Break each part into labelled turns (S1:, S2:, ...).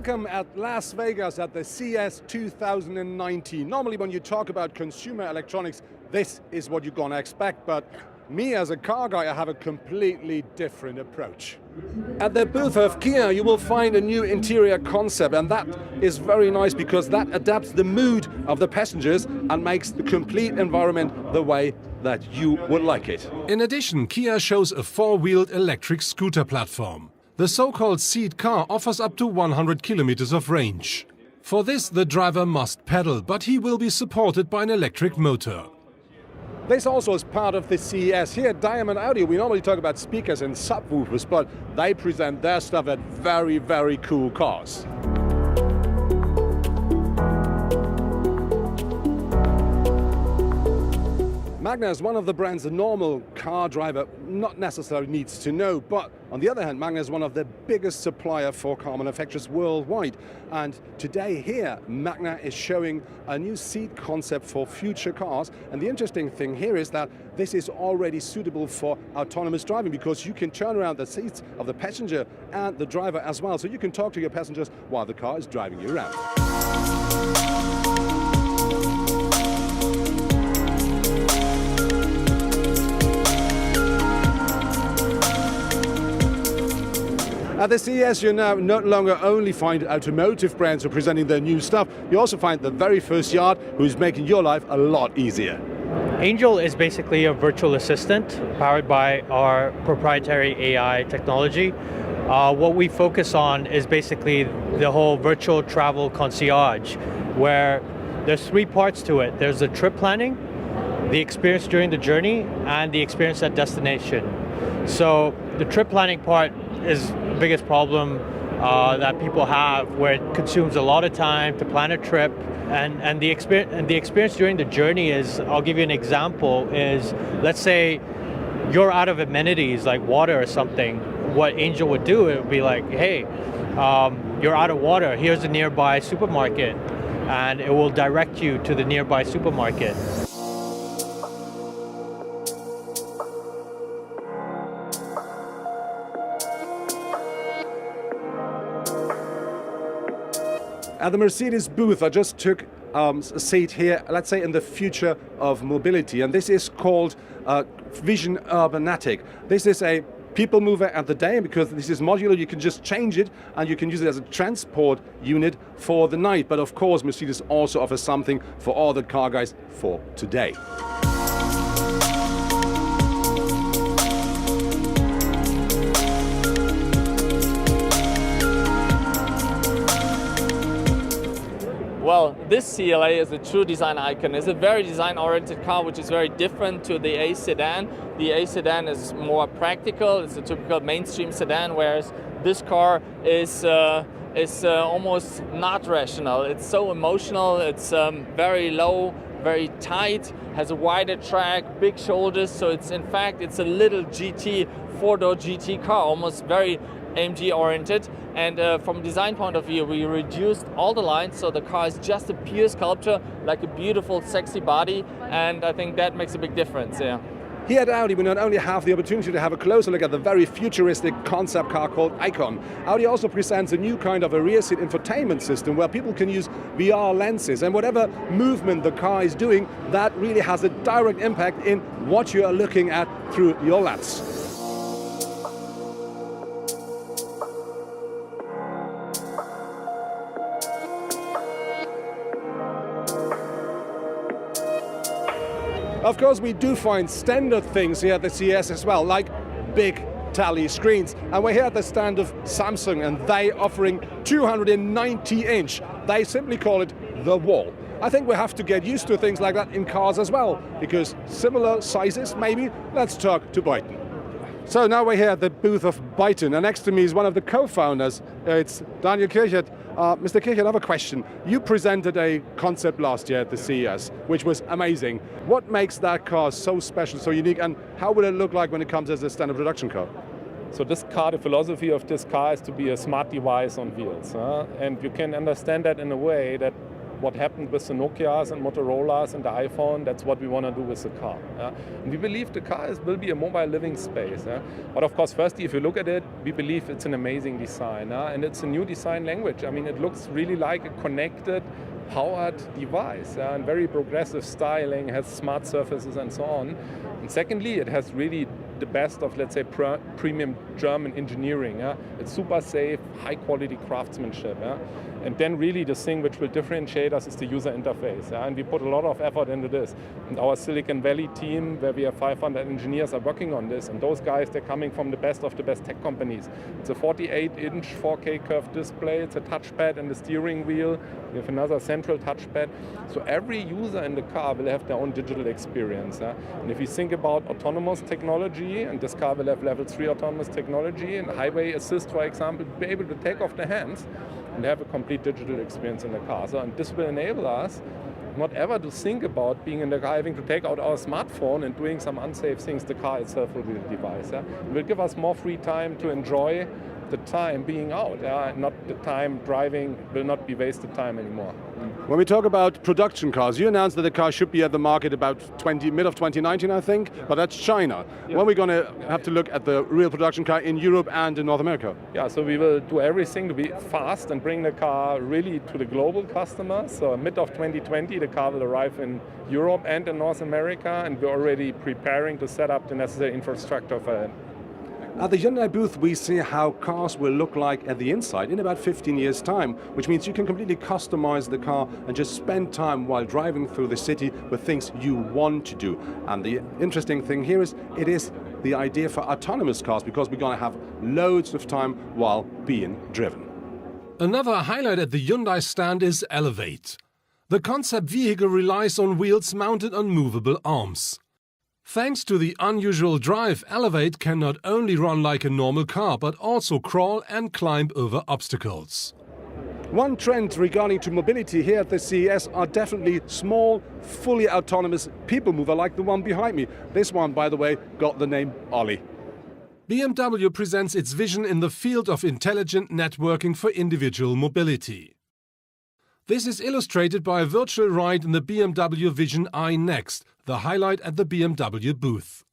S1: Welcome at Las Vegas at the CES 2019. Normally when you talk about consumer electronics, this is what you're gonna expect, but me as a car guy, I have a completely different approach. At the booth of Kia, you will find a new interior concept, and that is very nice because that adapts the mood of the passengers and makes the complete environment the way that you would like it. In addition, Kia shows a four-wheeled electric scooter platform. The so-called Seat car offers up to 100 kilometers of range. For this, the driver must pedal, but he will be supported by an electric motor. This also is part of the CES. Here at Diamond Audio, we normally talk about speakers and subwoofers, but they present their stuff at very, very cool cars. Magna is one of the brands a normal car driver not necessarily needs to know, but on the other hand, Magna is one of the biggest supplier for car manufacturers worldwide. And today here, Magna is showing a new seat concept for future cars. And the interesting thing here is that this is already suitable for autonomous driving because you can turn around the seats of the passenger and the driver as well. So you can talk to your passengers while the car is driving you around. At the CES, you now no longer only find automotive brands who are presenting their new stuff, you also find the very first yard who's making your life a lot easier.
S2: Angel is basically a virtual assistant powered by our proprietary AI technology. What we focus on is basically the whole virtual travel concierge, where there's three parts to it. There's the trip planning, the experience during the journey, and the experience at destination. So the trip planning part is the biggest problem that people have, where it consumes a lot of time to plan a trip, and the experience during the journey is, I'll give you an example, is let's say you're out of amenities like water or something. What Angel would do, it would be like, hey, you're out of water, here's a nearby supermarket, and it will direct you to the nearby supermarket.
S1: At the Mercedes booth, I just took a seat here, let's say in the future of mobility, and this is called Vision Urbanatic. This is a people mover at the day, because this is modular, you can just change it and you can use it as a transport unit for the night. But of course, Mercedes also offers something for all the car guys for today.
S3: Well, this CLA is a true design icon. It's a very design-oriented car, which is very different to the A sedan. The A sedan is more practical. It's a typical mainstream sedan, whereas this car is almost not rational. It's so emotional. It's very low, very tight, has a wider track, big shoulders. So it's, in fact, it's a little GT, four-door GT car, almost very AMG oriented, and from a design point of view, we reduced all the lines, so the car is just a pure sculpture, like a beautiful, sexy body, and I think that makes a big difference. Yeah.
S1: Here at Audi, we not only have the opportunity to have a closer look at the very futuristic concept car called Icon, Audi also presents a new kind of a rear seat infotainment system where people can use VR lenses, and whatever movement the car is doing, that really has a direct impact in what you are looking at through your lens. Of course, we do find standard things here at the CES as well, like big tally screens. And we're here at the stand of Samsung, and they offering 290-inch. They simply call it the wall. I think we have to get used to things like that in cars as well, because similar sizes, maybe. Let's talk to Byton. So now we're here at the booth of Byton, and next to me is one of the co-founders. It's Daniel Kirchert. Mr. Kirchert, I have a question. You presented a concept last year at the CES, which was amazing. What makes that car so special, so unique, and how will it look like when it comes as a standard production car?
S4: So this car, the philosophy of this car is to be a smart device on wheels. And you can understand that in a way that what happened with the Nokias and Motorola's and the iPhone, that's what we want to do with the car. And we believe the car will be a mobile living space. But of course, firstly, if you look at it, we believe it's an amazing design. And it's a new design language. I mean, it looks really like a connected, powered device, and very progressive styling, has smart surfaces and so on. And secondly, it has really the best of, let's say, premium German engineering. It's super safe, high quality craftsmanship. And then really the thing which will differentiate us is the user interface. And we put a lot of effort into this. And our Silicon Valley team, where we have 500 engineers, are working on this. And those guys, they're coming from the best of the best tech companies. It's a 48-inch 4K curved display. It's a touchpad and the steering wheel. We have another central touchpad. So every user in the car will have their own digital experience. And if you think about autonomous technology, and this car will have level 3 autonomous technology, and highway assist, for example, be able to take off the hands and have a complete digital experience in the car. So, and this will enable us not ever to think about being in the car, having to take out our smartphone and doing some unsafe things. The car itself will be the device. It will give us more free time to enjoy the time being out. Not the time driving will not be wasted time anymore.
S1: When we talk about production cars, you announced that the car should be at the market about mid of 2019, I think, but that's China. Yeah. When are we going to have to look at the real production car in Europe and in North America?
S4: Yeah, so we will do everything to be fast and bring the car really to the global customers. So mid of 2020, the car will arrive in Europe and in North America, and we're already preparing to set up the necessary infrastructure for it.
S1: At the Hyundai booth, we see how cars will look like at the inside in about 15 years' time, which means you can completely customize the car and just spend time while driving through the city with things you want to do. And the interesting thing here is, it is the idea for autonomous cars, because we're going to have loads of time while being driven.
S5: Another highlight at the Hyundai stand is Elevate. The concept vehicle relies on wheels mounted on movable arms. Thanks to the unusual drive, Elevate can not only run like a normal car, but also crawl and climb over obstacles.
S1: One trend regarding to mobility here at the CES are definitely small, fully autonomous people mover like the one behind me. This one, by the way, got the name Ollie.
S5: BMW presents its vision in the field of intelligent networking for individual mobility. This is illustrated by a virtual ride in the BMW Vision i Next, the highlight at the BMW booth.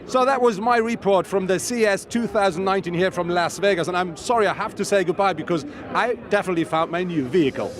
S1: So that was my report from the CES 2019 here from Las Vegas, and I'm sorry I have to say goodbye because I definitely found my new vehicle.